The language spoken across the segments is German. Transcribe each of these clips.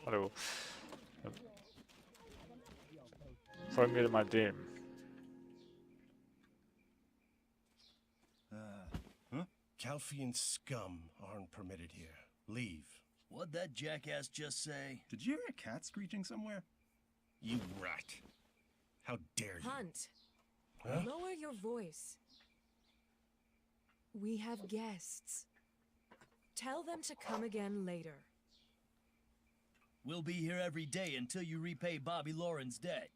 Hallo. Folgen wir mal dem. Huh? Calfian scum aren't permitted here. Leave. What'd that jackass just say? Did you hear a cat screeching somewhere? You rat. How dare you? Hunt, Huh? lower your voice. We have guests. Tell them to come again later. We'll be here every day until you repay Bobby Lauren's debt.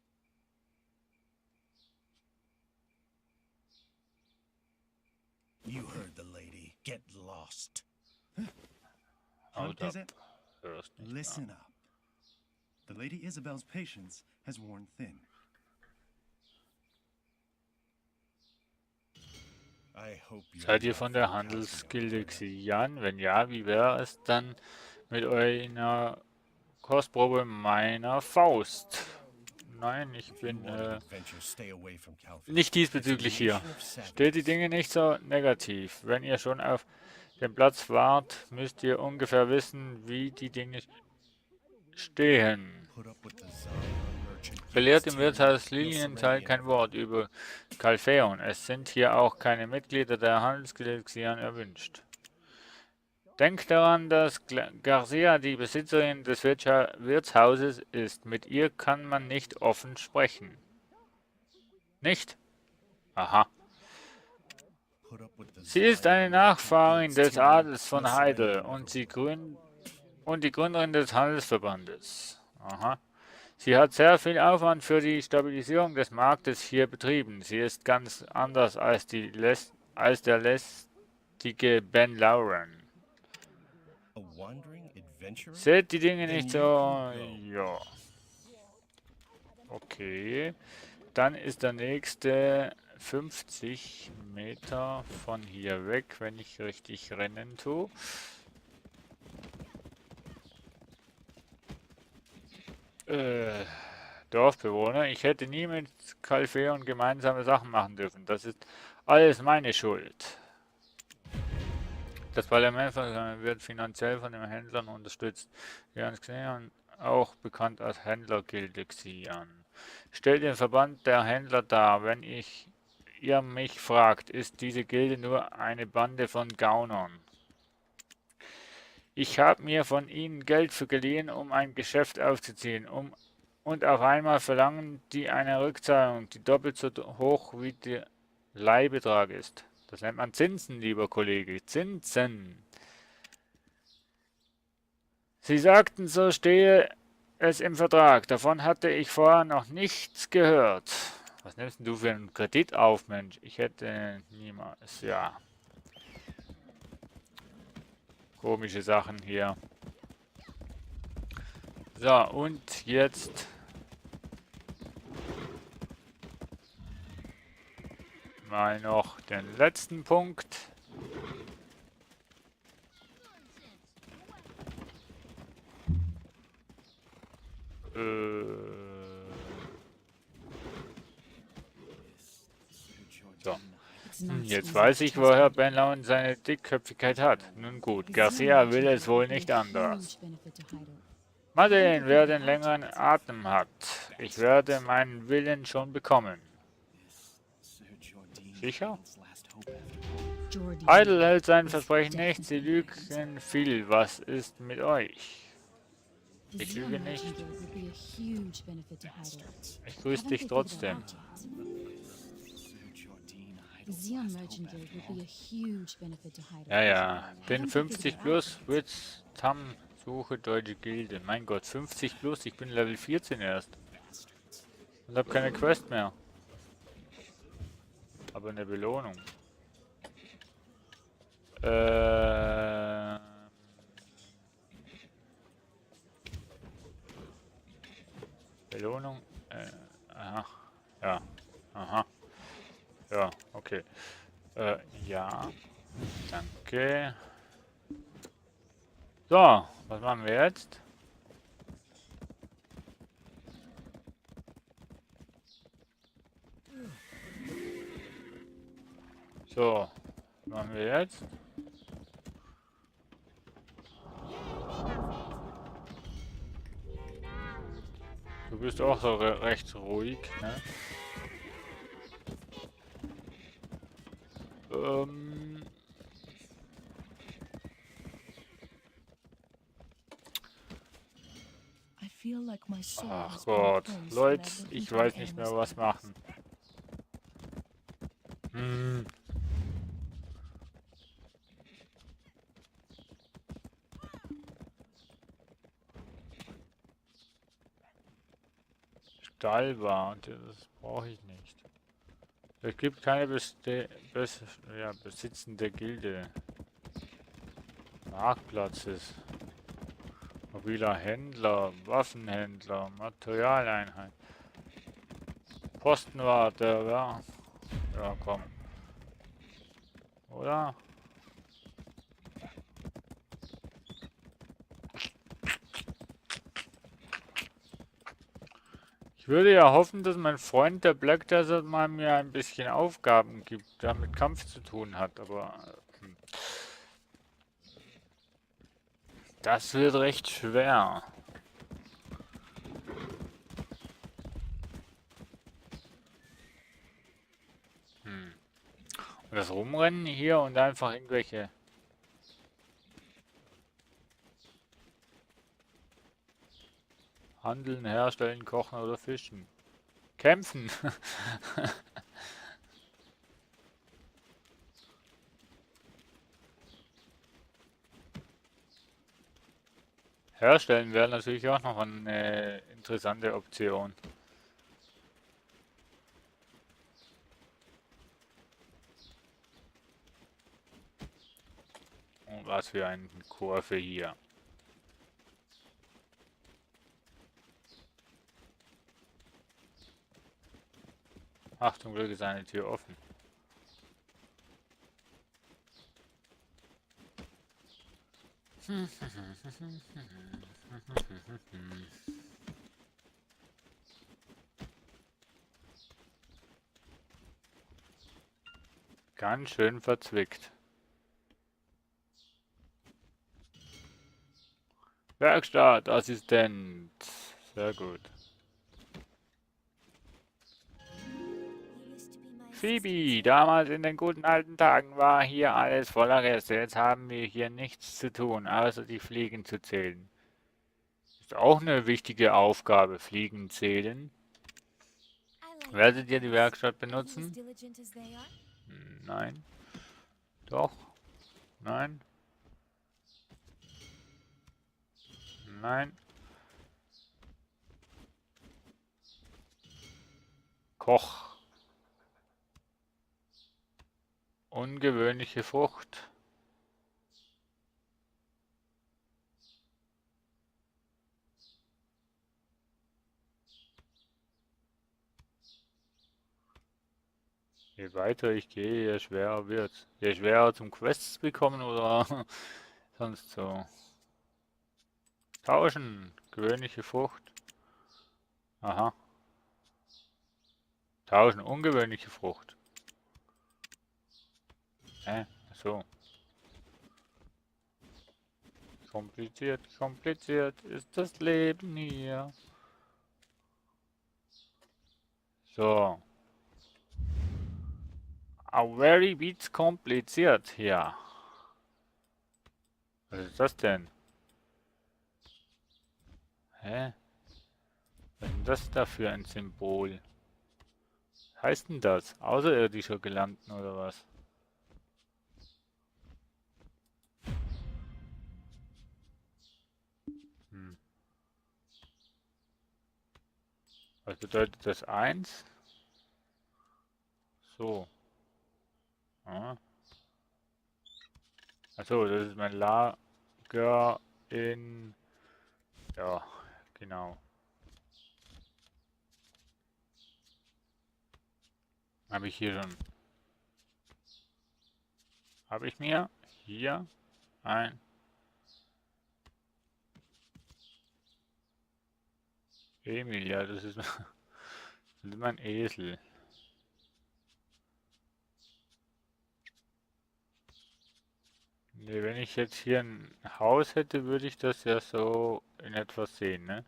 You heard the lady. Get lost. Hunt, Hold is up. it? Hörst nicht mehr. Listen up. The Lady Isabel's patience has worn thin. I hope you Seid ihr von der Handelsgilde Xian? Wenn ja, wie wäre es dann mit einer Kostprobe meiner Faust? Nein, ich bin nicht diesbezüglich hier. Stellt die Dinge nicht so negativ. Wenn ihr schon auf dem Platz wart, müsst ihr ungefähr wissen, wie die Dinge stehen. Belehrt im Wirtshaus Lilienthal kein Wort über Calpheon. Es sind hier auch keine Mitglieder der Handelsgilde Xian erwünscht. Denkt daran, dass Garcia die Besitzerin des Wirtshauses ist. Mit ihr kann man nicht offen sprechen. Nicht? Aha. Sie ist eine Nachfahrin des Adels von Heidel und die Gründerin des Handelsverbandes. Aha. Sie hat sehr viel Aufwand für die Stabilisierung des Marktes hier betrieben. Sie ist ganz anders als der lästige Ben Lauren. Seht die Dinge nicht so... Ja. Okay. Dann ist der nächste 50 Meter von hier weg, wenn ich richtig rennen tue. Dorfbewohner, ich hätte nie mit Calpheon gemeinsame Sachen machen dürfen. Das ist alles meine Schuld. Das Parlament wird finanziell von den Händlern unterstützt. Jan Xeon, auch bekannt als Händlergilde Xian. Stellt den Verband der Händler dar. Wenn ihr mich fragt, ist diese Gilde nur eine Bande von Gaunern. Ich habe mir von ihnen Geld geliehen, um ein Geschäft aufzuziehen, und auf einmal verlangen die eine Rückzahlung, die doppelt so hoch wie der Leihbetrag ist. Das nennt man Zinsen, lieber Kollege. Zinsen. Sie sagten, so stehe es im Vertrag. Davon hatte ich vorher noch nichts gehört. Was nimmst du für einen Kredit auf, Mensch? Ich hätte niemals, ja. Komische Sachen hier. So, und jetzt mal noch den letzten Punkt. So. Jetzt weiß ich, woher Ben Lauren seine Dickköpfigkeit hat. Nun gut, Garcia will es wohl nicht anders. Mal sehen, wer den längeren Atem hat. Ich werde meinen Willen schon bekommen. Sicher? Heidel hält sein Versprechen nicht, sie lügen viel. Was ist mit euch? Ich lüge nicht. Ich grüße dich trotzdem. Ja, ja. Bin 50 plus, Witz, Tam, suche deutsche Gilde. Mein Gott, 50 plus, ich bin Level 14 erst. Und habe keine Quest mehr. Aber eine Belohnung. Belohnung? Aha. Ja. Aha. Ja, okay. Ja. Danke. So, was machen wir jetzt? So, was machen wir jetzt? Du bist auch so recht ruhig, ne? I feel like my soul Ach has been Gott. replaced when I Leute, look ich into weiß an nicht animal's mehr, was eyes. machen. Hm. Stallwart, das brauche ich nicht. Es gibt keine besitzende Gilde. Marktplatzes. Mobiler Händler, Waffenhändler, Materialeinheit. Postenwarte, ja. Ja, komm. Oder? Ich würde ja hoffen, dass mein Freund der Black Desert mal mir ein bisschen Aufgaben gibt, der mit Kampf zu tun hat, aber das wird recht schwer. Und das Rumrennen hier und einfach irgendwelche Handeln, herstellen, kochen oder fischen. Kämpfen. Herstellen wäre natürlich auch noch eine interessante Option. Und was für eine Kurve hier. Ach, zum Glück ist eine Tür offen. Ganz schön verzwickt. Werkstattassistent. Sehr gut. Phoebe, damals in den guten alten Tagen war hier alles voller Reste. Jetzt haben wir hier nichts zu tun, außer die Fliegen zu zählen. Ist auch eine wichtige Aufgabe, Fliegen zählen. Werdet ihr die Werkstatt benutzen? Nein. Doch. Nein. Nein. Koch. Ungewöhnliche Frucht. Je weiter ich gehe, je schwerer wird's. Je schwerer zum Quests bekommen oder sonst so. Tauschen. Gewöhnliche Frucht. Aha. Tauschen. Ungewöhnliche Frucht. So. Kompliziert, kompliziert ist das Leben hier. So. A very bit kompliziert hier. Was ist das denn? Hä? Was ist denn das da für ein Symbol? Was heißt denn das? Außerirdischer Gelangten oder was? Was bedeutet das 1? So. Ah. Achso, das ist mein Lager in... Ja, genau. Habe ich hier schon... Habe ich mir hier ein... Emil, ja, das ist mein Esel. Ne, wenn ich jetzt hier ein Haus hätte, würde ich das ja so in etwas sehen, ne?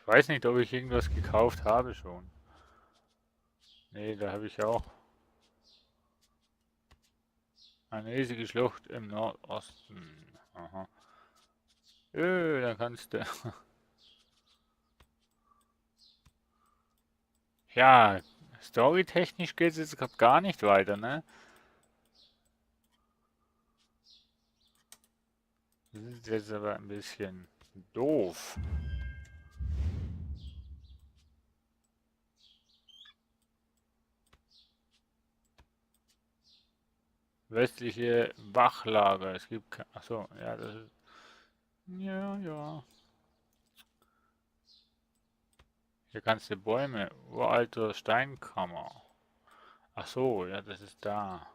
Ich weiß nicht, ob ich irgendwas gekauft habe schon. Nee, da habe ich auch eine riesige Schlucht im Nordosten. Aha. Da kannst du. Ja, storytechnisch geht es jetzt grad gar nicht weiter, ne? Das ist jetzt aber ein bisschen doof. Westliche Wachlager. Es gibt kein. Achso, ja, das ist. Ja, ja. Hier kannst du Bäume. Uralte Steinkammer. Ach so, ja, das ist da.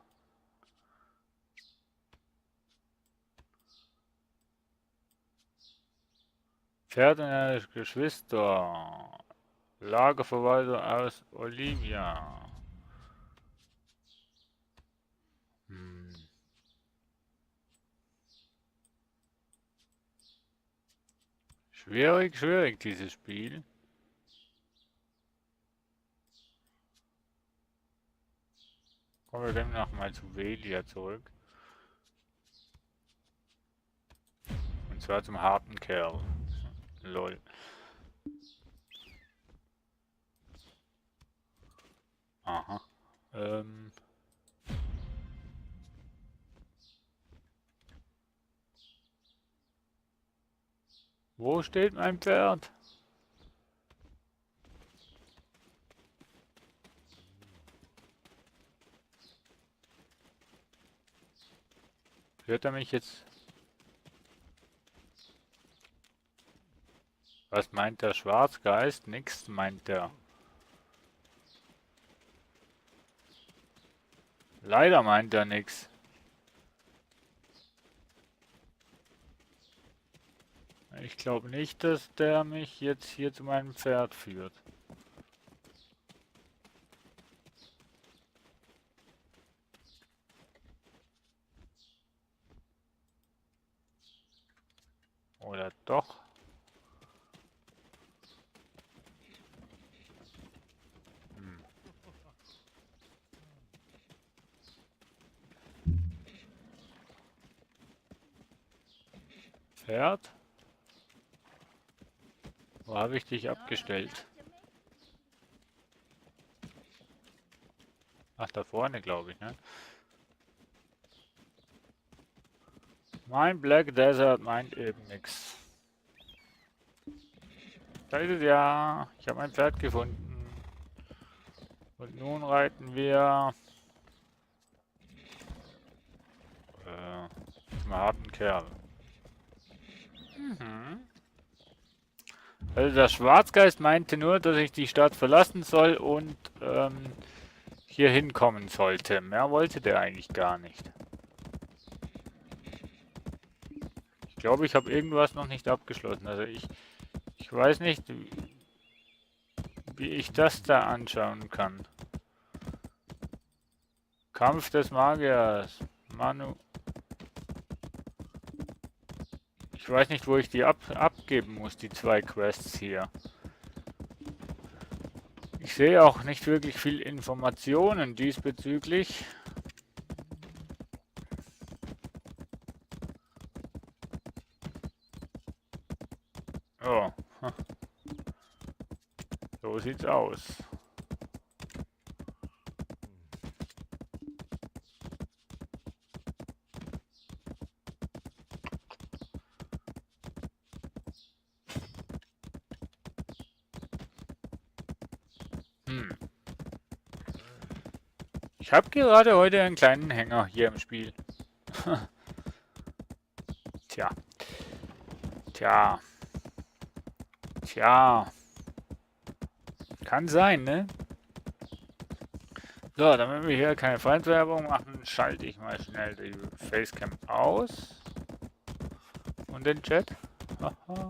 Pferde Geschwister. Lagerverwalter aus Olivia. Hm. Schwierig, schwierig, dieses Spiel. Kommen wir dann nochmal zu Velia zurück. Und zwar zum harten Kerl. Lol. Aha. Wo steht mein Pferd? Hört er mich jetzt? Was meint der Schwarzgeist? Nix meint der. Leider meint er nix. Ich glaube nicht, dass der mich jetzt hier zu meinem Pferd führt. Oder doch? Hm. Pferd? Wo habe ich dich abgestellt? Ach, da vorne, glaube ich, ne? Mein Black Desert meint eben nichts. Da ist es ja. Ich habe mein Pferd gefunden. Und nun reiten wir zum harten Kerl. Mhm. Also der Schwarzgeist meinte nur, dass ich die Stadt verlassen soll und hier hinkommen sollte. Mehr wollte der eigentlich gar nicht. Ich glaube, ich habe irgendwas noch nicht abgeschlossen. Also ich weiß nicht, wie ich das da anschauen kann. Kampf des Magiers. Manu. Ich weiß nicht, wo ich die abgeben muss, die 2 Quests hier. Ich sehe auch nicht wirklich viel Informationen diesbezüglich. Oh. So sieht's aus. Ich habe gerade heute einen kleinen Hänger hier im Spiel. Tja. Tja. Tja. Kann sein, ne? So, damit wir hier keine Feindwerbung machen, schalte ich mal schnell die Facecam aus. Und den Chat. Haha.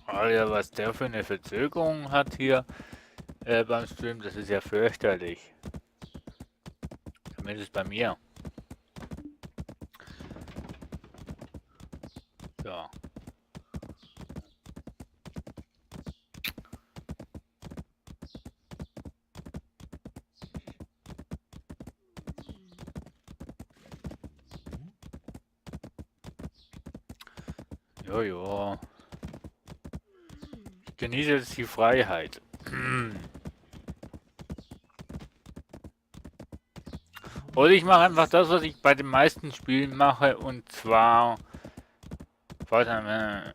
Alter, was der für eine Verzögerung hat hier beim Stream, das ist ja fürchterlich. Zumindest bei mir. So. Jojo. Ich genieße jetzt die Freiheit. Oder ich mache einfach das, was ich bei den meisten Spielen mache, und zwar, falls ein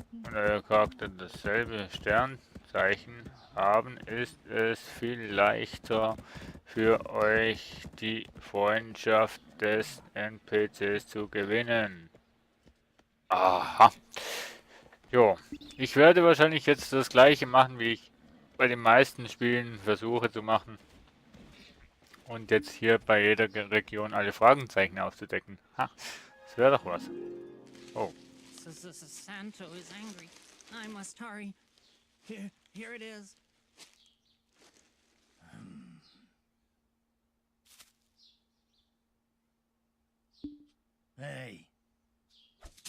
Charakter dasselbe Sternzeichen haben, ist es viel leichter für euch, die Freundschaft des NPCs zu gewinnen. Aha. Jo, ich werde wahrscheinlich jetzt das gleiche machen, wie ich bei den meisten Spielen versuche zu machen. Und jetzt hier bei jeder Region alle Fragezeichen aufzudecken. Ha, das wäre doch was. Oh. Santo is angry. I must hurry. Here it is. Hey,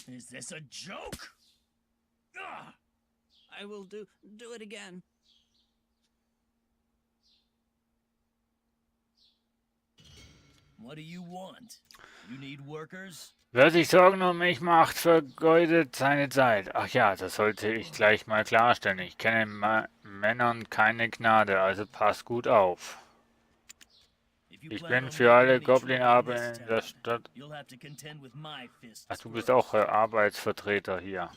is this a joke? Ugh. I will do it again. What do you want? You need workers? Wer sich Sorgen um mich macht, vergeudet seine Zeit. Ach ja, das sollte ich gleich mal klarstellen. Ich kenne Männern keine Gnade, also pass gut auf. Ich bin für alle Goblin-Arbeiter in der Stadt. Ach, du bist auch Arbeitsvertreter hier.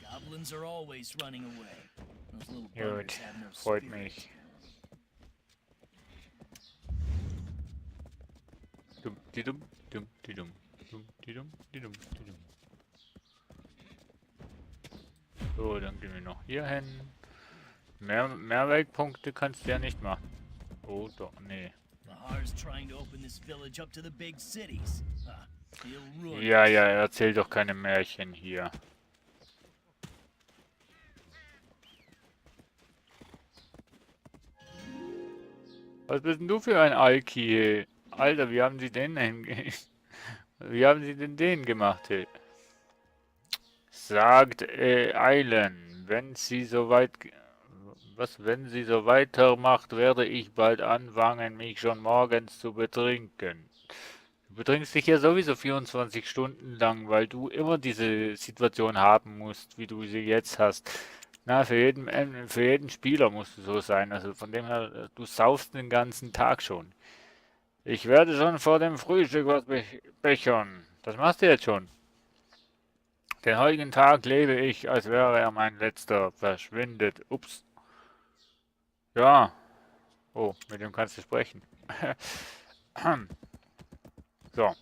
Gut, freut mich. Dum, die dum, dum, die dum, dum, die dum, die dum, die dum. So, dann gehen wir noch hier hin. Mehr Wegpunkte kannst du ja nicht machen. Oh doch, nee. Ja, erzähl doch keine Märchen hier. Was bist denn du für ein Alki? Alter, wie haben sie den Wie haben sie denn den gemacht? Hey? Sagt Eilen, wenn sie so weitermacht, werde ich bald anfangen, mich schon morgens zu betrinken. Du betrinkst dich ja sowieso 24 Stunden lang, weil du immer diese Situation haben musst, wie du sie jetzt hast. Na, für jeden Spieler musst du so sein. Also von dem her, du saufst den ganzen Tag schon. Ich werde schon vor dem Frühstück was bechern. Das machst du jetzt schon. Den heutigen Tag lebe ich, als wäre er mein letzter. Verschwindet. Ups. Ja. Oh, mit dem kannst du sprechen. So.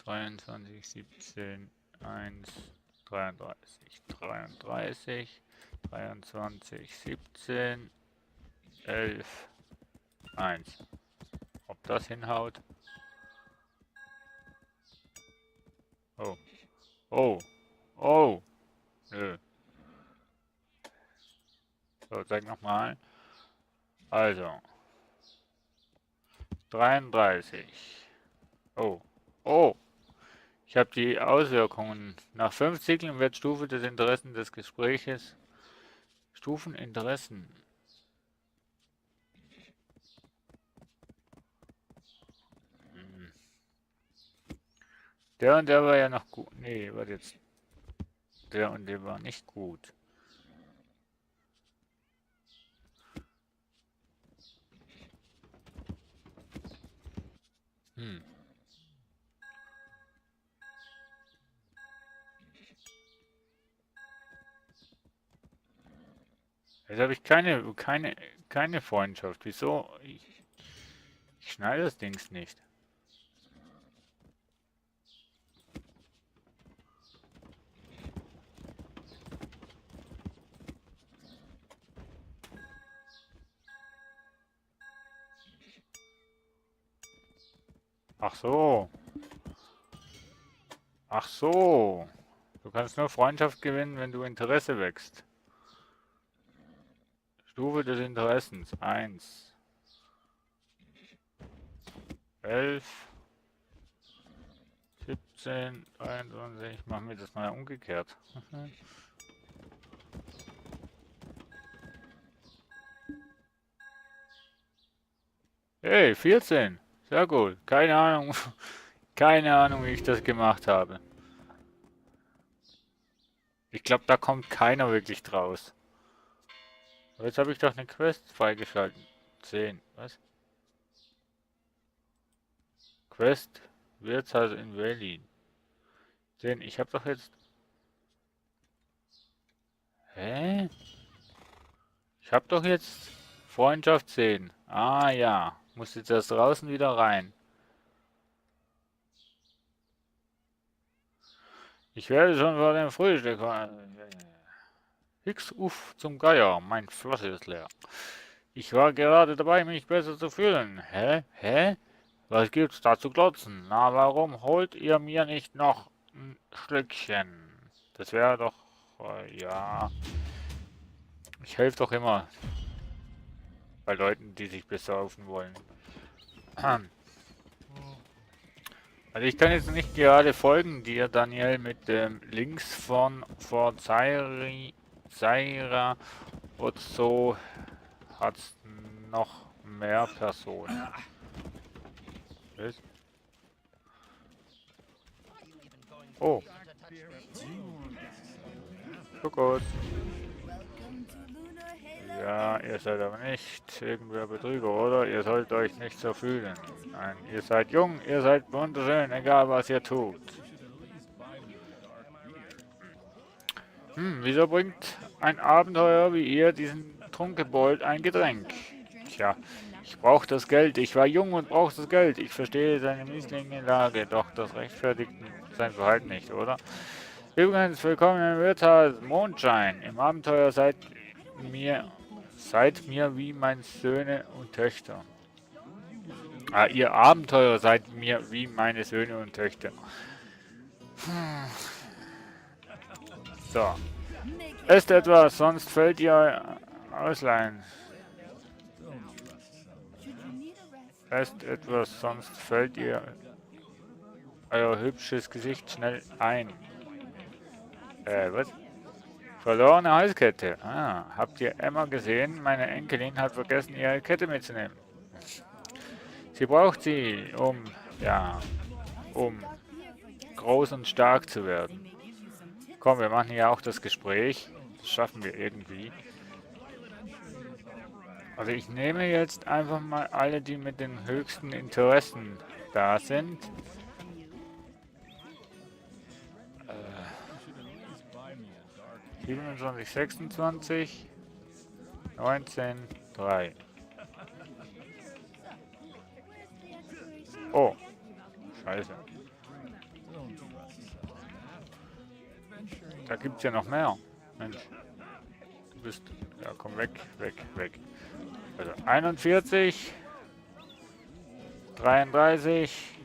23, 17, 1, 33, 33, 23, 17, 11, 1. Ob das hinhaut? Oh. Oh. Oh. Nö. So, sag nochmal. Also. 33. Oh. Oh. Ich habe die Auswirkungen. Nach 5 Zyklen wird Stufe des Interessen des Gespräches. Stufeninteressen. Der und der war ja noch gut. Nee, warte jetzt. Der und der war nicht gut. Jetzt habe ich keine Freundschaft. Wieso? Ich schneide das Dings nicht. Ach so. Ach so. Du kannst nur Freundschaft gewinnen, wenn du Interesse wächst. Stufe des Interessens. 1. 11. 17. 23. Machen wir das mal umgekehrt. Hey, 14. Sehr gut. Keine Ahnung. Keine Ahnung, wie ich das gemacht habe. Ich glaube, da kommt keiner wirklich draus. Aber jetzt habe ich doch eine Quest freigeschalten. 10. Was? Quest Wirtshaus in Berlin. 10. Ich habe doch jetzt... Hä? Ich habe doch jetzt Freundschaft 10. Ah ja. Muss jetzt erst draußen wieder rein. Ich werde schon vor dem Frühstück. Hix, uff, zum Geier. Mein Flasche ist leer. Ich war gerade dabei, mich besser zu fühlen. Hä? Hä? Was gibt's da zu glotzen? Na, warum holt ihr mir nicht noch ein Schlückchen? Das wäre doch... ja... Ich helfe doch immer. Bei Leuten, die sich besaufen wollen. Also ich kann jetzt nicht gerade folgen dir, Daniel, mit dem Links von Zaira und so hat's noch mehr Personen. Was? Oh. So gut. Ja, ihr seid aber nicht irgendwer Betrüger, oder? Ihr sollt euch nicht so fühlen. Nein, ihr seid jung, ihr seid wunderschön, egal was ihr tut. Wieso bringt ein Abenteurer wie ihr diesen Trunkebold ein Getränk? Tja, ich brauche das Geld. Ich war jung und brauche das Geld. Ich verstehe seine missliche Lage, doch das rechtfertigt sein Verhalten nicht, oder? Übrigens, willkommen im Wirtshaus Mondschein. Im Abenteuer seid mir wie meine Söhne und Töchter. Ah, ihr Abenteurer seid mir wie meine Söhne und Töchter. So. Esst etwas, sonst fällt ihr ausleihen. Esst etwas, sonst fällt ihr euer hübsches Gesicht schnell ein. Was? Verlorene Halskette. Ah, habt ihr Emma gesehen? Meine Enkelin hat vergessen, ihre Kette mitzunehmen. Sie braucht sie, um groß und stark zu werden. Komm, wir machen hier auch das Gespräch. Das schaffen wir irgendwie. Also ich nehme jetzt einfach mal alle, die mit den höchsten Interessen da sind. 27, 26, 19, 3. Oh, scheiße. Da gibt's ja noch mehr. Mensch, du bist... Ja, komm weg, weg, weg. Also 41, 33,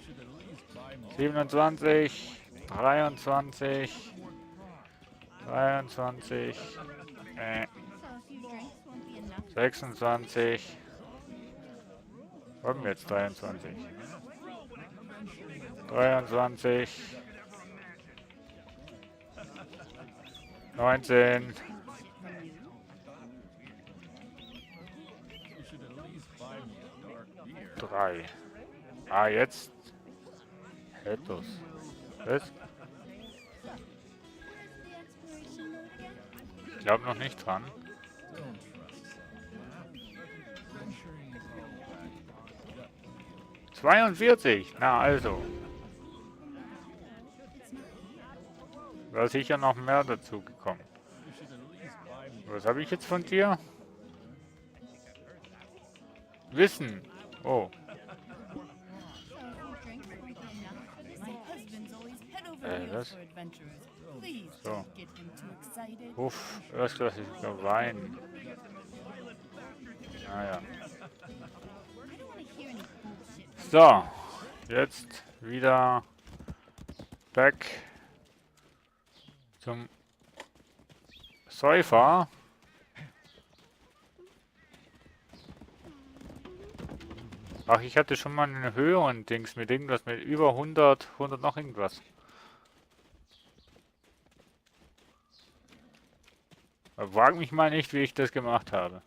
27, 23... 23, 26, warum jetzt 23? 23, 19, 3. Ah, jetzt etwas. Was? Ich glaube noch nicht dran. – 42. Na also. Da ist sicher noch mehr dazu gekommen. Was habe ich jetzt von dir? Wissen. Oh. Das? So. Uff, erstklassiger Wein. Naja. So, jetzt wieder back Zum Säufer. Ach, ich hatte schon mal einen höheren Dings mit irgendwas mit über 100 noch irgendwas. Frag mich mal nicht, wie ich das gemacht habe.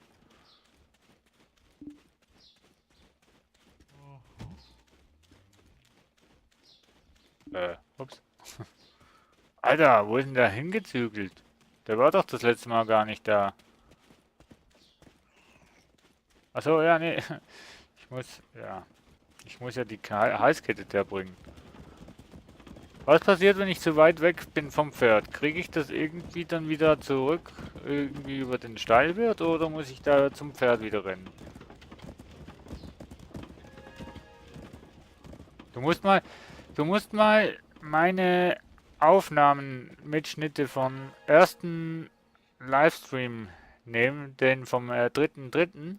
Ups. Alter, wo ist denn der hingezügelt? Der war doch das letzte Mal gar nicht da. Achso, ja, nee. Ich muss ja die Halskette da bringen. Was passiert, wenn ich zu weit weg bin vom Pferd? Kriege ich das irgendwie dann wieder zurück? Irgendwie über den Steilwert oder muss ich da zum Pferd wieder rennen? Du musst mal meine Aufnahmen-Mitschnitte vom ersten Livestream nehmen, den vom 3.3.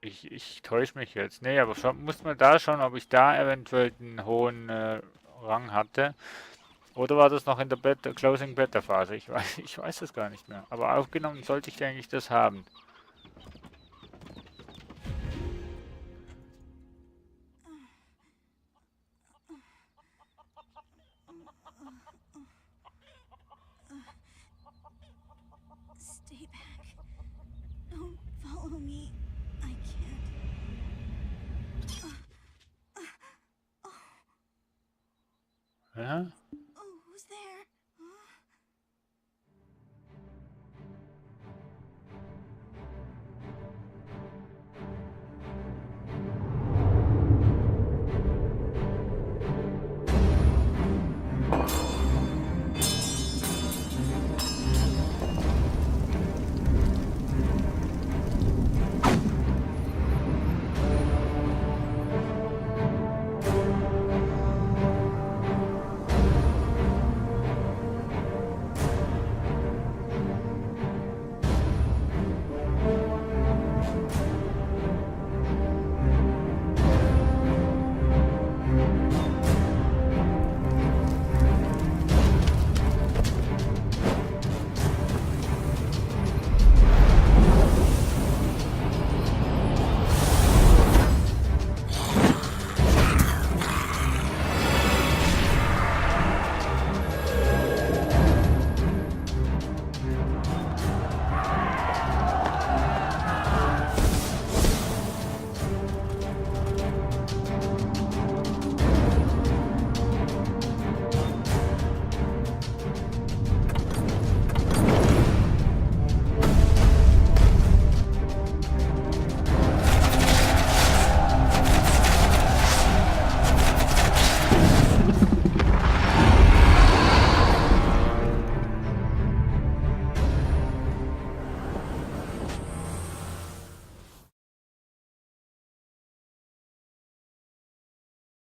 Ich täusche mich jetzt. Nee, aber muss man da schauen, ob ich da eventuell einen hohen Rang hatte. Oder war das noch in der Closing Beta Phase? Ich weiß es gar nicht mehr. Aber aufgenommen sollte ich eigentlich das haben. Stay back. Don't follow me. I can't. Ja?